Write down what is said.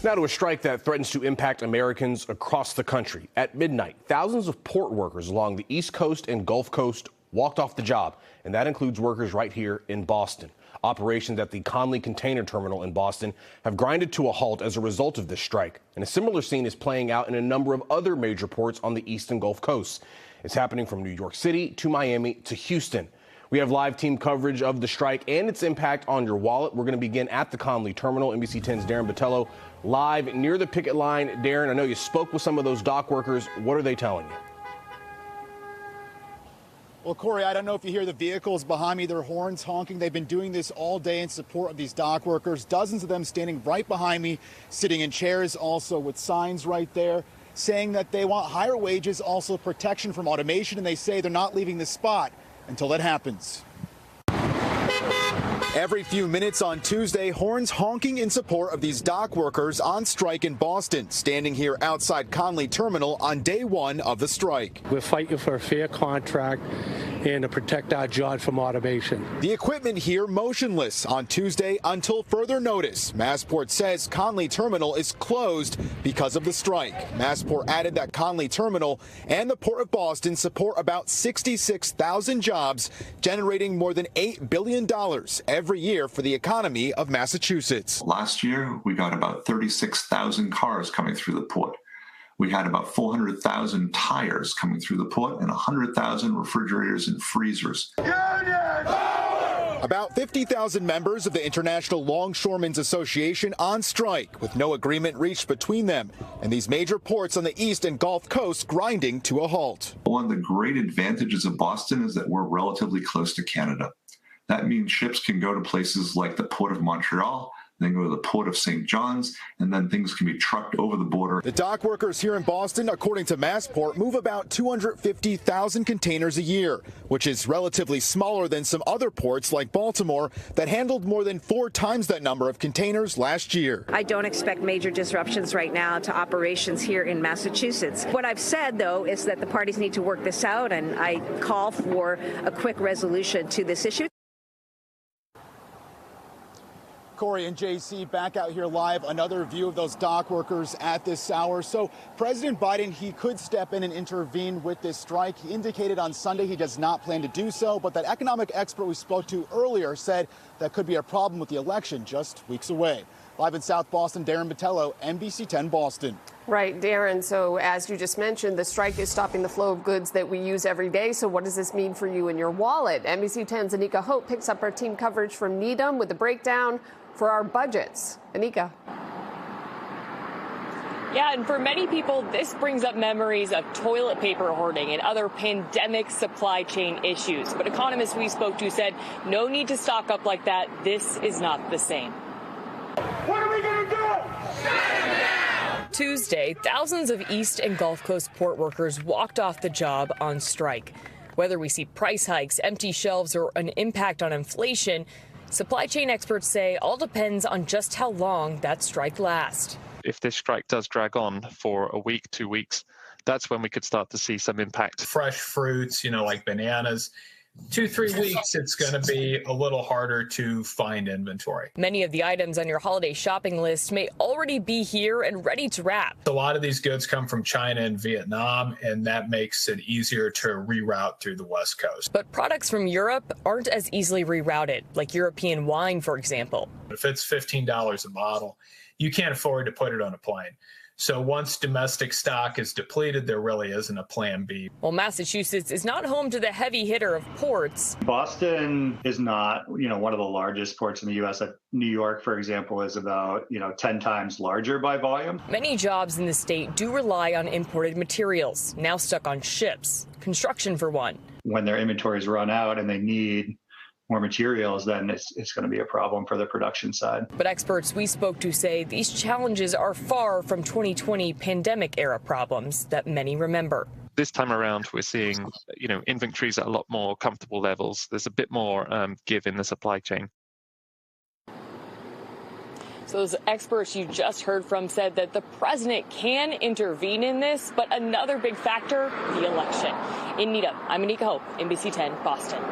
Now to a strike that threatens to impact Americans across the country. At midnight, thousands of port workers along the East Coast and Gulf Coast walked off the job, and that includes workers right here in Boston. Operations at the Conley Container Terminal in Boston have grinded to a halt as a result of this strike. And a similar scene is playing out in a number of other major ports on the East and Gulf Coasts. It's happening from New York City to Miami to Houston. We have live team coverage of the strike and its impact on your wallet. We're going to begin at the Conley Terminal. NBC 10's Darren Botello live near the picket line. Darren, I know you spoke with some of those dock workers. What are they telling you? Well, Corey, I don't know if you hear the vehicles behind me, their horns honking. They've been doing this all day in support of these dock workers. Dozens of them standing right behind me, sitting in chairs, also with signs right there, saying that they want higher wages, also protection from automation, and they say they're not leaving the spot until that happens. Every few minutes on Tuesday, horns honking in support of these dock workers on strike in Boston, standing here outside Conley Terminal on day one of the strike. We're fighting for a fair contract and to protect our jobs from automation. The equipment here motionless on Tuesday until further notice. Massport says Conley Terminal is closed because of the strike. Massport added that Conley Terminal and the Port of Boston support about 66,000 jobs, generating more than $8 billion every year for the economy of Massachusetts. Last year, we got about 36,000 cars coming through the port. We had about 400,000 tires coming through the port and 100,000 refrigerators and freezers. About 50,000 members of the International Longshoremen's Association on strike, with no agreement reached between them, and these major ports on the East and Gulf Coast grinding to a halt. One of the great advantages of Boston is that we're relatively close to Canada. That means ships can go to places like the Port of Montreal, then go to the Port of St. John's, and then things can be trucked over the border. The dock workers here in Boston, according to Massport, move about 250,000 containers a year, which is relatively smaller than some other ports like Baltimore that handled more than 4 times that number of containers last year. I don't expect major disruptions right now to operations here in Massachusetts. What I've said, though, is that the parties need to work this out, and I call for a quick resolution to this issue. Corey and JC back out here live. Another view of those dock workers at this hour. So President Biden, he could step in and intervene with this strike. He indicated on Sunday he does not plan to do so. But that economic expert we spoke to earlier said that could be a problem with the election just weeks away. Live in South Boston, Darren Botello, NBC 10 Boston. Right, Darren. So as you just mentioned, the strike is stopping the flow of goods that we use every day. So what does this mean for you and your wallet? NBC 10's Anika Hope picks up our team coverage from Needham with a breakdown for our budgets. Anika. Yeah, and for many people, this brings up memories of toilet paper hoarding and other pandemic supply chain issues. But economists we spoke to said no need to stock up like that. This is not the same. What are we going to do? Shut them down! Tuesday, thousands of East and Gulf Coast port workers walked off the job on strike. Whether we see price hikes, empty shelves, or an impact on inflation, supply chain experts say all depends on just how long that strike lasts. If this strike does drag on for a week, 2 weeks, that's when we could start to see some impact. Fresh fruits, like bananas, 2-3 weeks, it's going to be a little harder to find inventory. Many of the items on your holiday shopping list may already be here and ready to wrap. A lot of these goods come from China and Vietnam, and that makes it easier to reroute through the West Coast. But products from Europe aren't as easily rerouted, like European wine, for example. If it's $15 a bottle, you can't afford to put it on a plane. So once domestic stock is depleted, there really isn't a plan B. Well, Massachusetts is not home to the heavy hitter of ports. Boston is not, one of the largest ports in the U.S. New York, for example, is about, 10 times larger by volume. Many jobs in the state do rely on imported materials, now stuck on ships. Construction, for one. When their inventories run out and they need more materials, then it's going to be a problem for the production side. But experts we spoke to say these challenges are far from 2020 pandemic-era problems that many remember. This time around, we're seeing, inventories at a lot more comfortable levels. There's a bit more give in the supply chain. So those experts you just heard from said that the president can intervene in this, but another big factor, the election. In Needham, I'm Anika Hope, NBC 10, Boston.